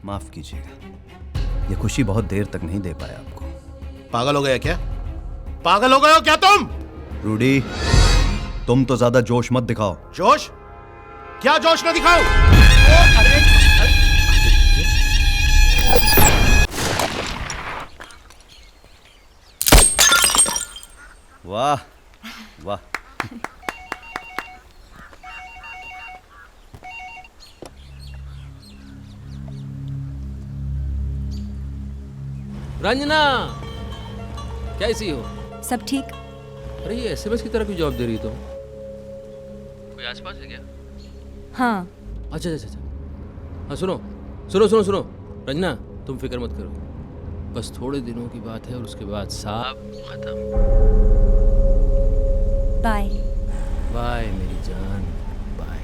माफ कीजिएगा, ये खुशी बहुत देर तक नहीं दे पाया आपको। पागल हो गया क्या? पागल हो गए हो क्या तुम? रूडी, तुम तो ज्यादा जोश मत दिखाओ। जोश? क्या जोश ना दिखाओ? वाह वाह। रंजना, कैसी हो? सब ठीक। अरे ये एसएमएस की तरह क्यों जवाब दे रही तुम? कोई आसपास है क्या? हाँ। अच्छा अच्छा अच्छा। हाँ सुनो सुनो सुनो सुनो रंजना, तुम फिक्र मत करो, बस थोड़े दिनों की बात है और उसके बाद सब खत्म। बाय। बाय मेरी जान, बाय।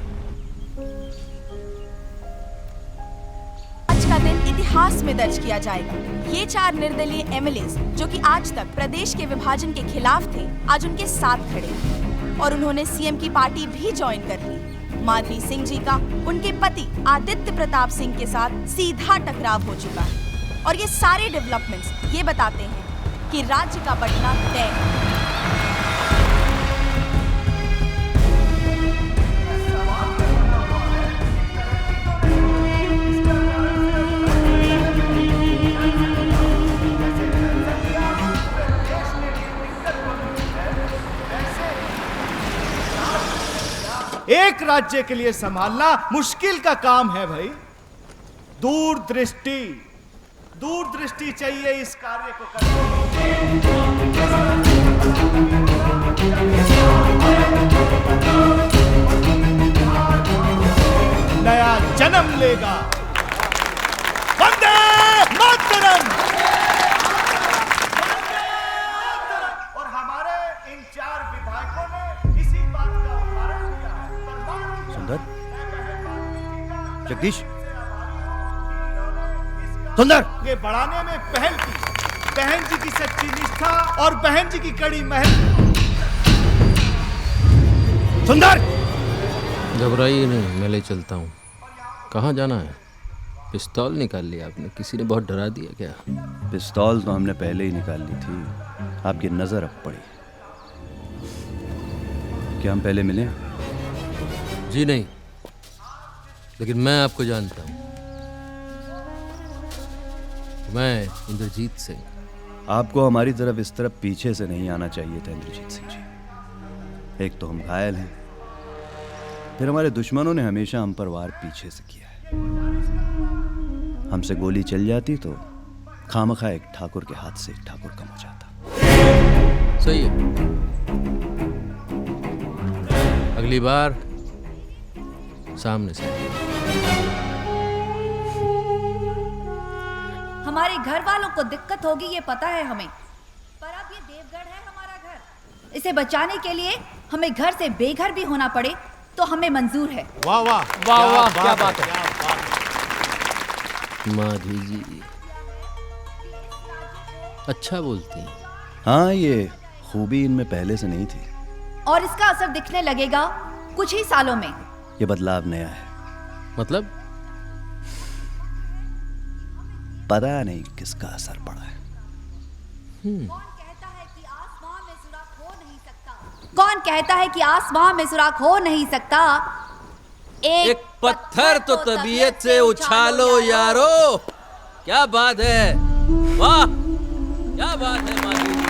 आज का दिन इतिहास में दर्ज किया जाएगा। ये 4 निर्दलीय एमएलएज जो कि आज तक प्रदेश के विभाजन के खिलाफ थे, आज उनके साथ खड़े हैं और उन्होंने सीएम की पार्टी भी ज्वाइन कर ली। माधवी सिंह जी का उनके पति आदित्य प्रताप सिंह के साथ सीधा टकराव हो चुका है और ये सारे डेवलपमेंट्स ये बताते हैं कि राज्य का बंटना तय है। एक राज्य के लिए संभालना मुश्किल का काम है भाई। दूरदृष्टि, दूरदृष्टि चाहिए इस कार्य को करने। नया जन्म लेगा। वंदे मातरम। और हमारे इन 4 विधायकों ने इसी बात का उदाहरण दिया है। सुंदर, जगदीश, सुंदर, ये बढ़ाने में पहल की। बहन जी की सच्ची निष्ठा और बहन जी की कड़ी मेहनत। सुंदर, घबराइए नहीं, मैं ले चलता हूँ। कहाँ जाना है? पिस्तौल निकाल लिया आपने? किसी ने बहुत डरा दिया क्या? पिस्तौल तो हमने पहले ही निकाल ली थी, आपकी नजर अब पड़ी। क्या हम पहले मिले? जी नहीं, लेकिन मैं आपको जानता हूँ। मैं इंद्रजीत सिंह। आपको हमारी तरफ इस तरफ पीछे से नहीं आना चाहिए था इंद्रजीत सिंह जी। एक तो हम घायल हैं, फिर हमारे दुश्मनों ने हमेशा हम पर वार पीछे से किया है। हमसे गोली चल जाती तो खामखा एक ठाकुर के हाथ से एक ठाकुर कम हो जाता। सही है, अगली बार सामने से। हमारे घर वालों को दिक्कत होगी ये पता है हमें, पर अब ये देवगढ़ है हमारा घर। इसे बचाने के लिए हमें घर से बेघर भी होना पड़े तो हमें मंजूर है। वाह वाह वाह वाह, क्या बात बात है, है। क्या बात है। माधवी जी अच्छा बोलती हैं। हाँ, ये खूबी इनमें पहले से नहीं थी। और इसका असर दिखने लगेगा कुछ ही सालों में। ये बदलाव नया है, मतलब? पता नहीं किसका असर पड़ा है। कौन कहता है कि आसमां में सुराख हो नहीं सकता? कौन कहता है कि आसमां में सुराख हो नहीं सकता? एक पत्थर तो तबीयत से उछालो यारो। क्या बात है, वाह क्या बात है माधवी जी।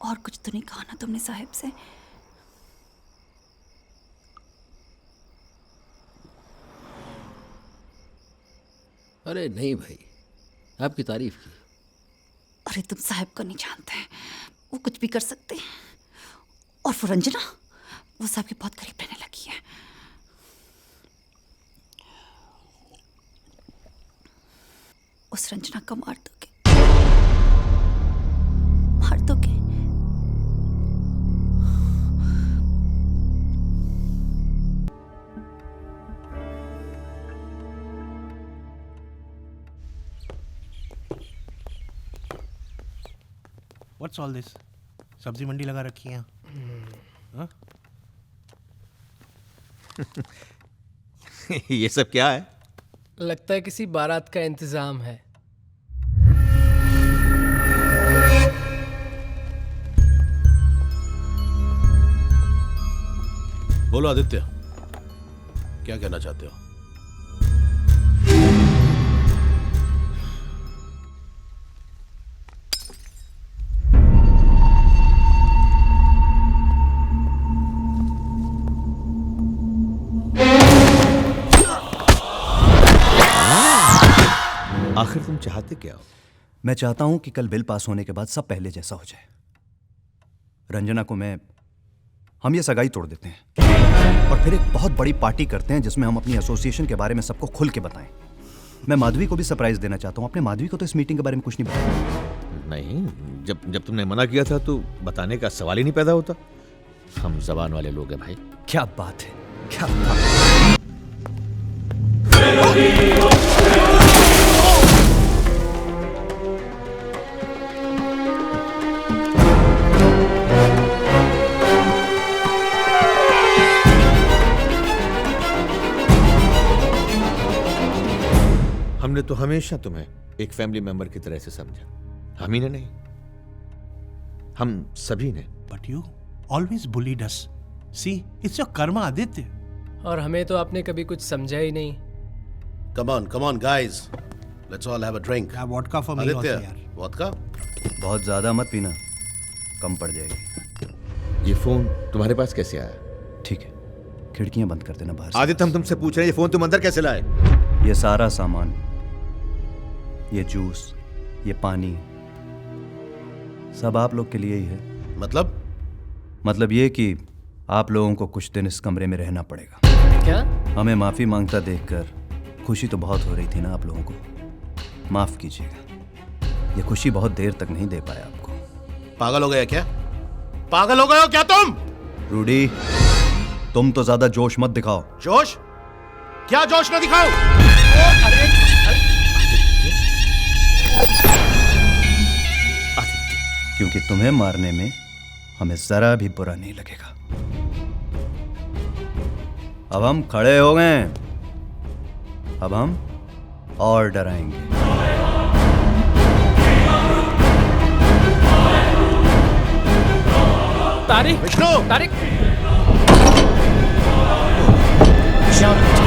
और कुछ तो नहीं कहा ना तुमने साहिब से? अरे नहीं भाई, आपकी तारीफ की। अरे तुम साहिब को नहीं जानते हैं, वो कुछ भी कर सकते हैं। और वो रंजना, वो साहब के बहुत करीब रहने लगी है। उस रंजना को मार दोगे, मार दोगे। What's all this? सब्जी मंडी लगा रखी है। हाँ? ये सब क्या है? लगता है किसी बारात का इंतजाम है। बोलो आदित्य, क्या कहना चाहते हो? आखिर तुम चाहते क्या हो? मैं चाहता हूं कि कल बिल पास होने के बाद सब पहले जैसा हो जाए। रंजना को हम ये सगाई तोड़ देते हैं और फिर एक बहुत बड़ी पार्टी करते हैं जिसमें हम अपनी एसोसिएशन के बारे में सबको खुल के बताएं। मैं माधवी को भी सरप्राइज देना चाहता हूं। अपने माधवी को तो इस मीटिंग के बारे में कुछ नहीं बताया। नहीं, जब तुमने मना किया था तो बताने का सवाल ही नहीं पैदा होता। हम जबान वाले लोग हैं भाई। क्या बात है, क्या बात है। हमने तो हमेशा तुम्हें एक फैमिली मेंबर की तरह से समझा। हम ही ने नहीं, हम सभी ने। But you always bullied us. See, it's your karma, Aditya. और हमें तो आपने कभी कुछ समझा ही नहीं। Come on, guys. Let's all have a drink. Yeah, vodka for me also, Aditya, यार। vodka? बहुत ज्यादा मत पीना, कम पड़ जाएगी। ये फोन तुम्हारे पास कैसे आया? ठीक है, खिड़कियां बंद कर देना बाहर से। आदित्य, हम तुमसे पूछ रहे हैं, ये फोन तुम अंदर कैसे लाए? ये सारा सामान, ये जूस, ये पानी, सब आप लोग के लिए ही है। मतलब ये कि आप लोगों को कुछ दिन इस कमरे में रहना पड़ेगा। क्या? हमें माफी मांगता देखकर खुशी तो बहुत हो रही थी ना आप लोगों को। माफ कीजिएगा, ये खुशी बहुत देर तक नहीं दे पाया आपको। पागल हो गया क्या? पागल हो गए हो क्या तुम? रूडी, तुम तो ज्यादा जोश मत दिखाओ। जोश? क्या जोश ना दिखाओ? क्योंकि तुम्हें मारने में हमें जरा भी बुरा नहीं लगेगा। अब हम खड़े हो गए, अब हम और डराएंगे। तारिक, विष्णु! तारिक। Shout